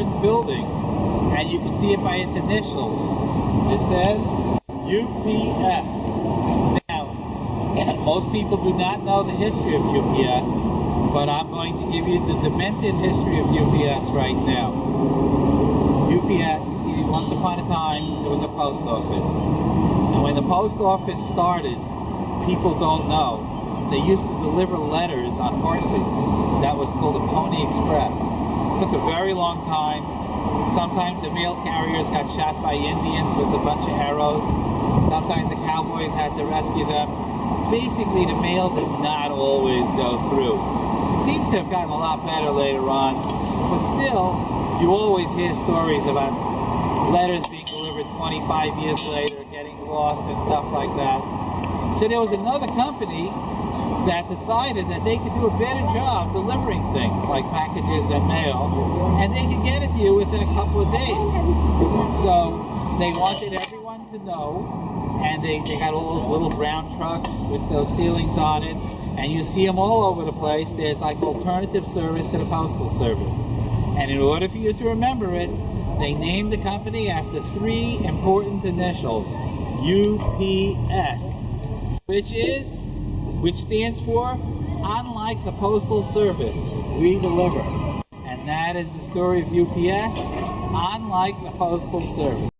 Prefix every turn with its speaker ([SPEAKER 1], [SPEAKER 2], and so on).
[SPEAKER 1] important building, and you can see it by its initials. It says UPS. Now, most people do not know the history of UPS, but I'm going to give you the demented history of UPS right now. UPS, you see, once upon a time, there was a post office. And when the post office started, people don't know, they used to deliver letters on horses. That was called a Pony Express. It took a very long time. Sometimes the mail carriers got shot by Indians with a bunch of arrows. Sometimes the cowboys had to rescue them. Basically, the mail did not always go through. It seems to have gotten a lot better later on, but still, you always hear stories about letters being delivered 25 years later, getting lost and stuff like that. So there was another company that decided that they could do a better job delivering things like packages and mail, and they could get it to you within a couple of days. So they wanted everyone to know, and they got all those little brown trucks with those ceilings on it, and you see them all over the place. They're like alternative service to the Postal Service. And in order for you to remember it, they named the company after three important initials, UPS, which stands for, unlike the Postal Service, we deliver. And that is the story of UPS, unlike the Postal Service.